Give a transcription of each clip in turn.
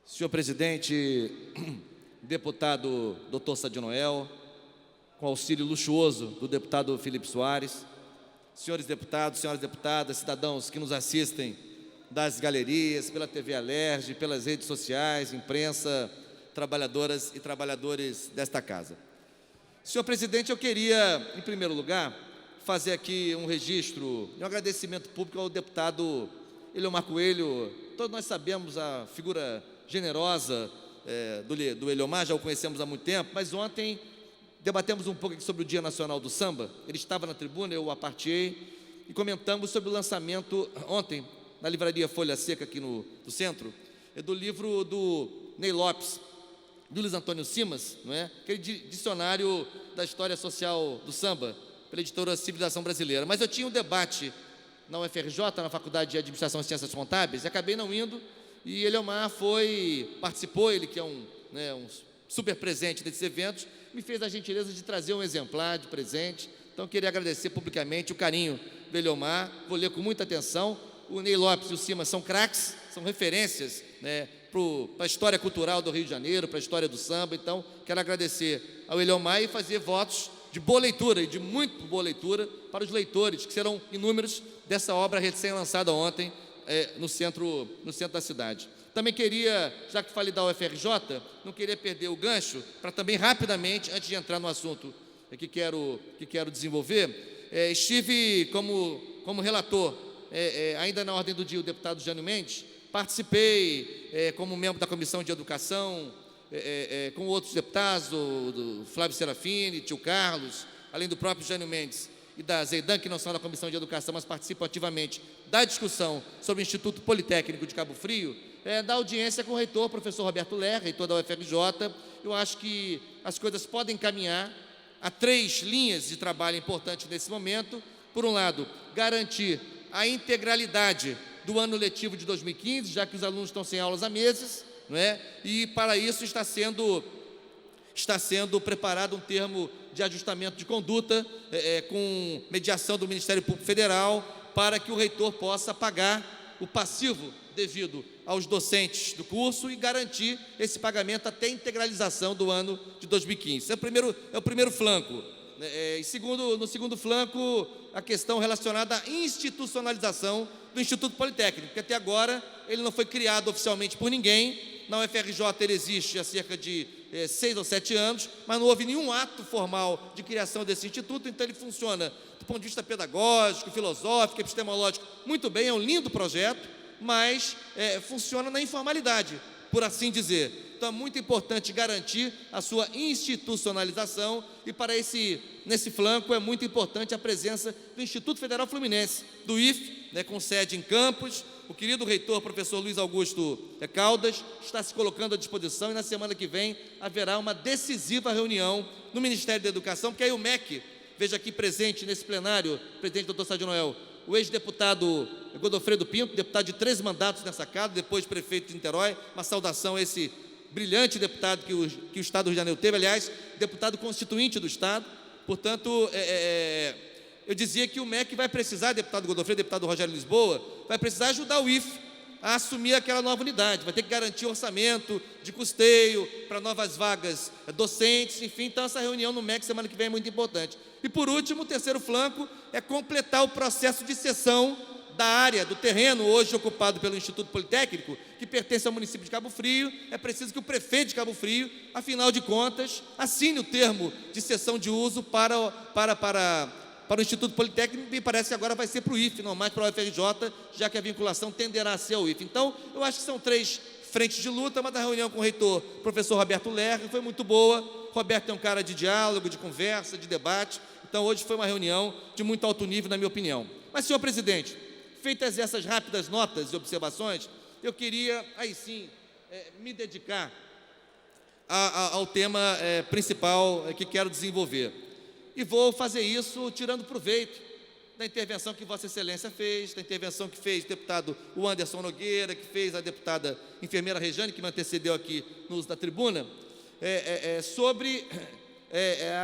Senhor presidente, deputado Dr. Sadi Noel, com auxílio luxuoso do deputado Felipe Soares, senhores deputados, senhoras deputadas, cidadãos que nos assistem das galerias, pela TV Alerj, pelas redes sociais, imprensa, trabalhadoras e trabalhadores desta casa. Senhor presidente, eu queria, em primeiro lugar, fazer aqui um registro e um agradecimento público ao deputado Eliomar Coelho. Todos nós sabemos a figura generosa do Eliomar, já o conhecemos há muito tempo, mas ontem debatemos um pouco aqui sobre o Dia Nacional do Samba. Ele estava na tribuna, eu o apartei, e comentamos sobre o lançamento ontem, na livraria Folha Seca, aqui no centro, do livro do Ney Lopes, do Luiz Antônio Simas, não é? Aquele dicionário da história social do samba, pela editora Civilização Brasileira. Mas eu tinha um debate na UFRJ, na Faculdade de Administração e Ciências Contábeis, e acabei não indo, e Eliomar participou, ele que é um super presente desses eventos, me fez a gentileza de trazer um exemplar de presente. Então, eu queria agradecer publicamente o carinho do Eliomar, vou ler com muita atenção. O Ney Lopes e o Simas são craques, são referências, para a história cultural do Rio de Janeiro, para a história do samba. Então, quero agradecer ao Eliomar e fazer votos de boa leitura e de muito boa leitura para os leitores, que serão inúmeros, dessa obra recém-lançada ontem no centro da cidade. Também queria, já que falei da UFRJ, não queria perder o gancho, para também rapidamente, antes de entrar no assunto que quero desenvolver, estive como relator, ainda na ordem do dia, o deputado Jânio Mendes, participei como membro da Comissão de Educação, com outros deputados, do Flávio Serafini, tio Carlos, além do próprio Jânio Mendes e da Zeidan, que não são da Comissão de Educação, mas participam ativamente da discussão sobre o Instituto Politécnico de Cabo Frio, da audiência com o reitor, professor Roberto Ler, reitor da UFRJ. Eu acho que as coisas podem caminhar a 3 linhas de trabalho importantes nesse momento. Por um lado, garantir a integralidade do ano letivo de 2015, já que os alunos estão sem aulas há meses, não é? E para isso está sendo preparado um termo de ajustamento de conduta com mediação do Ministério Público Federal, para que o reitor possa pagar o passivo devido aos docentes do curso e garantir esse pagamento até a integralização do ano de 2015. Esse é o primeiro flanco. No segundo flanco, a questão relacionada à institucionalização do Instituto Politécnico, que até agora ele não foi criado oficialmente por ninguém. Na UFRJ ele existe há cerca de 6 ou 7 anos, mas não houve nenhum ato formal de criação desse instituto. Então ele funciona do ponto de vista pedagógico, filosófico, epistemológico muito bem, é um lindo projeto, mas funciona na informalidade, por assim dizer. Então é muito importante garantir a sua institucionalização, e para nesse flanco é muito importante a presença do Instituto Federal Fluminense, do IFE, com sede em Campos. O querido reitor, professor Luiz Augusto Caldas, está se colocando à disposição, e na semana que vem haverá uma decisiva reunião no Ministério da Educação, porque aí o MEC, veja aqui presente nesse plenário, presidente Dr. Sadi Noel, o ex-deputado Godofredo Pinto, deputado de 13 mandatos nessa casa, depois prefeito de Niterói. Uma saudação a esse brilhante deputado que o Estado do Rio de Janeiro teve, aliás, deputado constituinte do Estado. Portanto, eu dizia que o MEC vai precisar, deputado Godofredo, deputado Rogério Lisboa, vai precisar ajudar o IFE a assumir aquela nova unidade, vai ter que garantir orçamento de custeio para novas vagas docentes, enfim. Então essa reunião no MEC semana que vem é muito importante. E por último, o terceiro flanco é completar o processo de cessão da área, do terreno hoje ocupado pelo Instituto Politécnico, que pertence ao município de Cabo Frio. É preciso que o prefeito de Cabo Frio, afinal de contas, assine o termo de cessão de uso para o Instituto Politécnico. Me parece que agora vai ser para o IFE, não mais para o UFRJ, já que a vinculação tenderá a ser ao IFE. Então, eu acho que são 3 frentes de luta, mas a reunião com o reitor, professor Roberto Ler, foi muito boa. Roberto é um cara de diálogo, de conversa, de debate. Então, hoje foi uma reunião de muito alto nível, na minha opinião. Mas, senhor presidente, feitas essas rápidas notas e observações, eu queria, aí sim, me dedicar ao tema principal que quero desenvolver. E vou fazer isso tirando proveito da intervenção que Vossa Excelência fez, da intervenção que fez o deputado Anderson Nogueira, que fez a deputada enfermeira Rejane, que me antecedeu aqui no uso da tribuna, sobre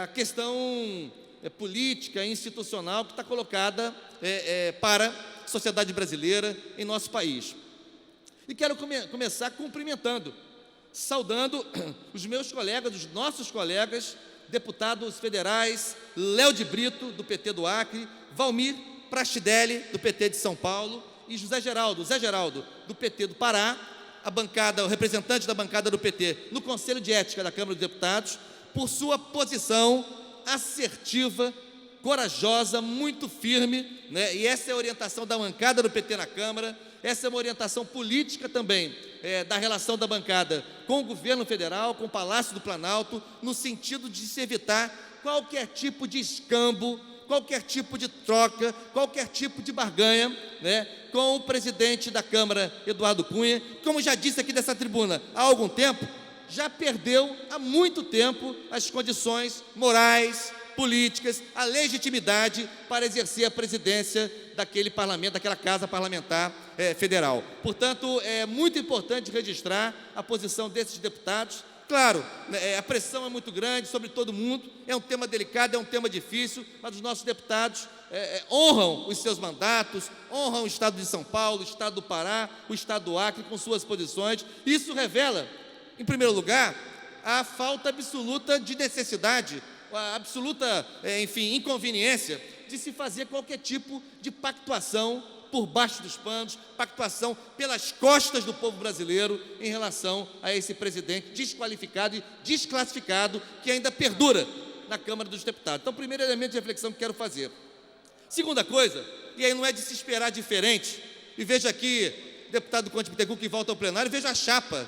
a questão política e institucional que está colocada para a sociedade brasileira em nosso país. E quero começar cumprimentando, saudando os meus colegas, os nossos colegas, deputados federais, Léo de Brito, do PT do Acre, Valmir Prachidelli, do PT de São Paulo, e Zé Geraldo, do PT do Pará, o representante da bancada do PT no Conselho de Ética da Câmara dos Deputados, por sua posição assertiva, corajosa, muito firme, né? E essa é a orientação da bancada do PT na Câmara, essa é uma orientação política também, da relação da bancada com o governo federal, com o Palácio do Planalto, no sentido de se evitar qualquer tipo de escambo, qualquer tipo de troca, qualquer tipo de barganha, né, com o presidente da Câmara, Eduardo Cunha, como já disse aqui dessa tribuna há algum tempo, já perdeu há muito tempo as condições morais, políticas, a legitimidade para exercer a presidência daquele parlamento, daquela casa parlamentar federal. Portanto, é muito importante registrar a posição desses deputados. Claro, a pressão é muito grande sobre todo mundo, é um tema delicado, é um tema difícil, mas os nossos deputados honram os seus mandatos, honram o Estado de São Paulo, o Estado do Pará, o Estado do Acre com suas posições. Isso revela, em primeiro lugar, a falta absoluta de necessidade, a absoluta, inconveniência de se fazer qualquer tipo de pactuação por baixo dos panos, pactuação pelas costas do povo brasileiro em relação a esse presidente desqualificado e desclassificado que ainda perdura na Câmara dos Deputados. Então, primeiro elemento de reflexão que quero fazer. Segunda coisa, e aí não é de se esperar diferente, e veja aqui, deputado Conde Bittencourt que volta ao plenário, veja a chapa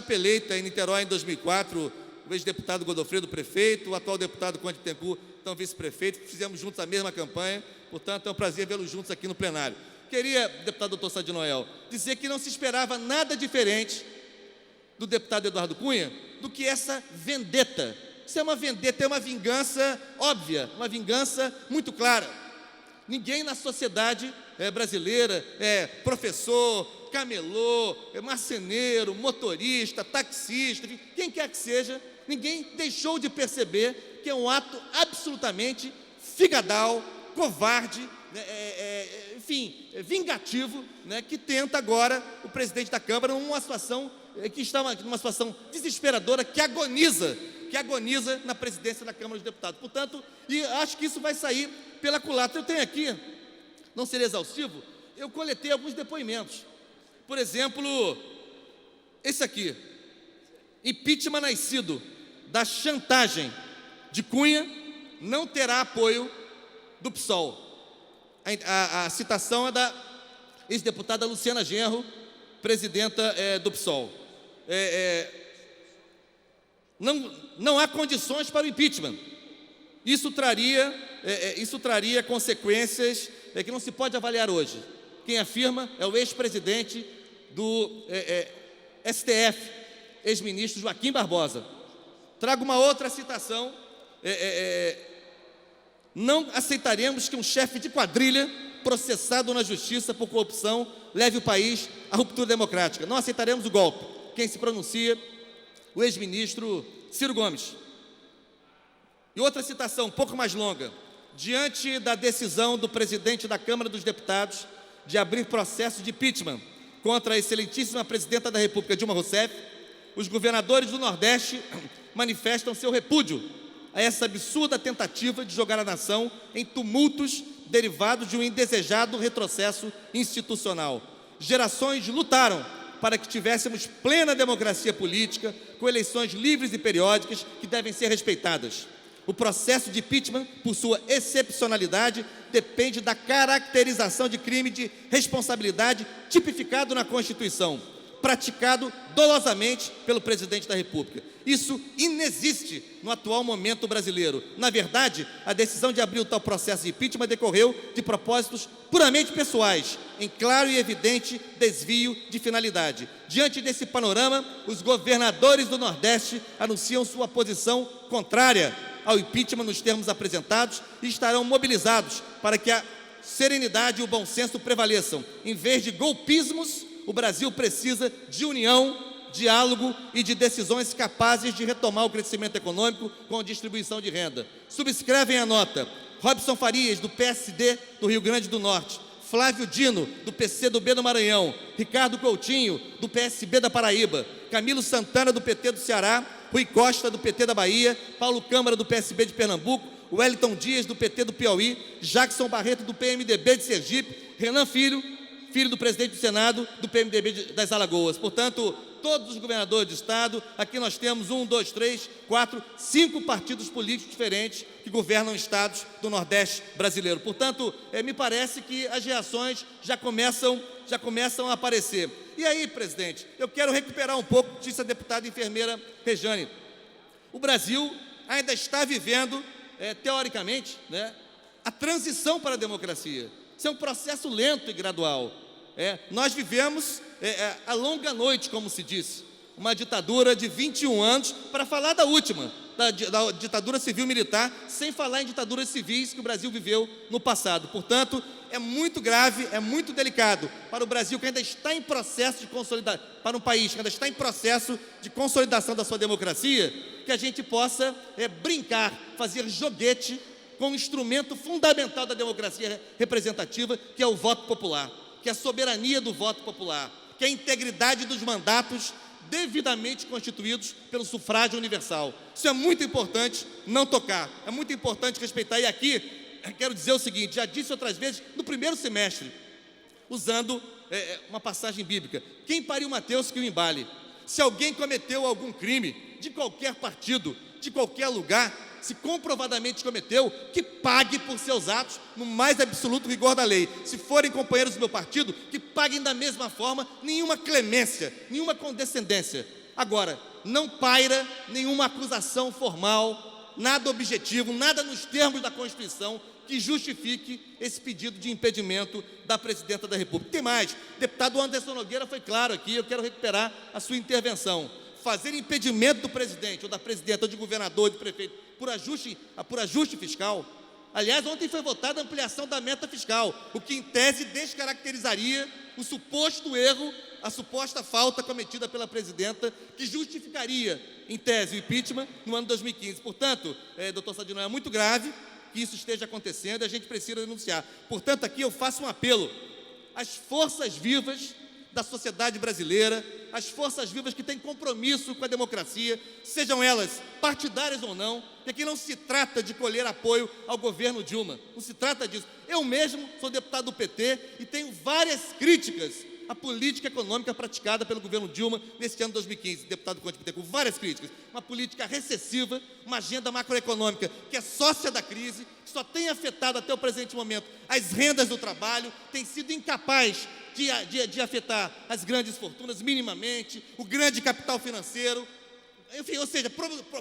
eleita em Niterói em 2004, o ex-deputado Godofredo, prefeito, o atual deputado Conde Bittencourt, então vice-prefeito, fizemos juntos a mesma campanha, portanto é um prazer vê-los juntos aqui no plenário. Queria, deputado doutor Sadi Noel, dizer que não se esperava nada diferente do deputado Eduardo Cunha do que essa vendetta. Isso é uma vendetta, é uma vingança óbvia, uma vingança muito clara. Ninguém na sociedade brasileira, professor, camelô, marceneiro, motorista, taxista, enfim, quem quer que seja, ninguém deixou de perceber que é um ato absolutamente figadal, covarde, vingativo, né, que tenta agora o presidente da Câmara numa situação que está numa situação desesperadora, que agoniza na presidência da Câmara dos Deputados. Portanto, e acho que isso vai sair pela culatra. Eu tenho aqui, não serei exaustivo, eu coletei alguns depoimentos. Por exemplo, esse aqui, impeachment nascido da chantagem de Cunha não terá apoio do PSOL. A citação é da ex-deputada Luciana Genro, presidenta do PSOL. Não há condições para o impeachment. Isso traria consequências que não se pode avaliar hoje. Quem afirma é o ex-presidente do STF, ex-ministro Joaquim Barbosa. Trago uma outra citação. Não aceitaremos que um chefe de quadrilha processado na justiça por corrupção leve o país à ruptura democrática. Não aceitaremos o golpe. Quem se pronuncia? O ex-ministro Ciro Gomes. E outra citação, um pouco mais longa. Diante da decisão do presidente da Câmara dos Deputados de abrir processo de impeachment contra a excelentíssima presidenta da República, Dilma Rousseff, os governadores do Nordeste manifestam seu repúdio a essa absurda tentativa de jogar a nação em tumultos derivados de um indesejado retrocesso institucional. Gerações lutaram para que tivéssemos plena democracia política, com eleições livres e periódicas que devem ser respeitadas. O processo de impeachment, por sua excepcionalidade, depende da caracterização de crime de responsabilidade tipificado na Constituição, praticado dolosamente pelo presidente da República. Isso inexiste no atual momento brasileiro. Na verdade, a decisão de abrir o tal processo de impeachment decorreu de propósitos puramente pessoais, em claro e evidente desvio de finalidade. Diante desse panorama, os governadores do Nordeste anunciam sua posição contrária ao impeachment nos termos apresentados e estarão mobilizados para que a serenidade e o bom senso prevaleçam. Em vez de golpismos, o Brasil precisa de união, diálogo e de decisões capazes de retomar o crescimento econômico com a distribuição de renda. Subscrevem a nota Robson Farias, do PSD do Rio Grande do Norte, Flávio Dino, do PCdoB do Maranhão, Ricardo Coutinho, do PSB da Paraíba, Camilo Santana, do PT do Ceará, Rui Costa, do PT da Bahia, Paulo Câmara, do PSB de Pernambuco, Wellington Dias, do PT do Piauí, Jackson Barreto, do PMDB de Sergipe, Renan Filho, filho do presidente do Senado, do PMDB das Alagoas. Portanto, todos os governadores de estado, aqui nós temos 1, 2, 3, 4, 5 partidos políticos diferentes que governam estados do Nordeste brasileiro. Portanto, me parece que as reações já começam a aparecer. E aí, presidente, eu quero recuperar um pouco, disse a deputada enfermeira Rejane. O Brasil ainda está vivendo, teoricamente, a transição para a democracia. Isso é um processo lento e gradual. Nós vivemos a longa noite, como se diz, uma ditadura de 21 anos, para falar da última, da ditadura civil-militar, sem falar em ditaduras civis que o Brasil viveu no passado. Portanto, é muito grave, é muito delicado para o Brasil, que ainda está em processo de consolidação, para um país que ainda está em processo de consolidação da sua democracia, que a gente possa brincar, fazer joguete com o instrumento fundamental da democracia representativa, que é o voto popular, que é a soberania do voto popular, que é a integridade dos mandatos devidamente constituídos pelo sufrágio universal. Isso é muito importante não tocar, é muito importante respeitar. E aqui, quero dizer o seguinte, já disse outras vezes, no primeiro semestre, usando uma passagem bíblica: quem pariu Mateus que o embale. Se alguém cometeu algum crime, de qualquer partido, de qualquer lugar, se comprovadamente cometeu, que pague por seus atos no mais absoluto rigor da lei. Se forem companheiros do meu partido, que paguem da mesma forma, nenhuma clemência, nenhuma condescendência. Agora, não paira nenhuma acusação formal, nada objetivo, nada nos termos da Constituição que justifique esse pedido de impedimento da Presidenta da República. Tem mais, o deputado Anderson Nogueira foi claro aqui, eu quero recuperar a sua intervenção. Fazer impedimento do presidente, ou da presidenta, ou de governador, ou de prefeito, por ajuste fiscal. Aliás, ontem foi votada a ampliação da meta fiscal, o que em tese descaracterizaria o suposto erro, a suposta falta cometida pela presidenta, que justificaria, em tese, o impeachment no ano 2015. Portanto, doutor Sadino, é muito grave que isso esteja acontecendo e a gente precisa denunciar. Portanto, aqui eu faço um apelo às forças vivas da sociedade brasileira, as forças vivas que têm compromisso com a democracia, sejam elas partidárias ou não, que aqui não se trata de colher apoio ao governo Dilma, não se trata disso. Eu mesmo sou deputado do PT e tenho várias críticas à política econômica praticada pelo governo Dilma neste ano de 2015, deputado Conde PT, com várias críticas. Uma política recessiva, uma agenda macroeconômica que é sócia da crise, que só tem afetado até o presente momento as rendas do trabalho, tem sido incapaz de afetar as grandes fortunas minimamente, o grande capital financeiro, enfim, ou seja,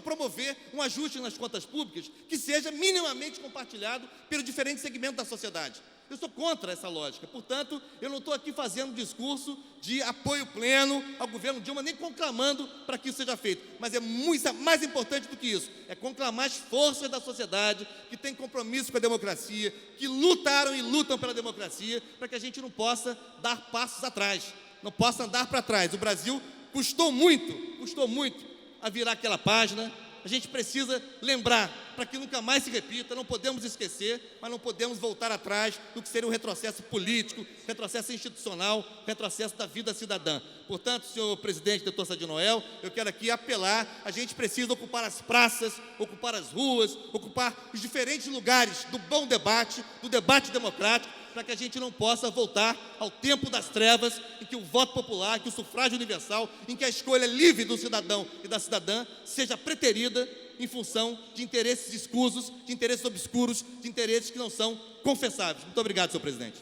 promover um ajuste nas contas públicas que seja minimamente compartilhado pelos diferentes segmentos da sociedade. Eu sou contra essa lógica, portanto, eu não estou aqui fazendo discurso de apoio pleno ao governo Dilma, nem conclamando para que isso seja feito, mas é muito mais importante do que isso, é conclamar as forças da sociedade que têm compromisso com a democracia, que lutaram e lutam pela democracia, para que a gente não possa dar passos atrás, não possa andar para trás. O Brasil custou muito a virar aquela página. A gente precisa lembrar, para que nunca mais se repita, não podemos esquecer, mas não podemos voltar atrás do que seria um retrocesso político, retrocesso institucional, retrocesso da vida cidadã. Portanto, senhor presidente, doutor Sadino Noel, eu quero aqui apelar, a gente precisa ocupar as praças, ocupar as ruas, ocupar os diferentes lugares do bom debate, do debate democrático, para que a gente não possa voltar ao tempo das trevas, em que o voto popular, que o sufrágio universal, em que a escolha livre do cidadão e da cidadã seja preterida em função de interesses escusos, de interesses obscuros, de interesses que não são confessáveis. Muito obrigado, senhor presidente.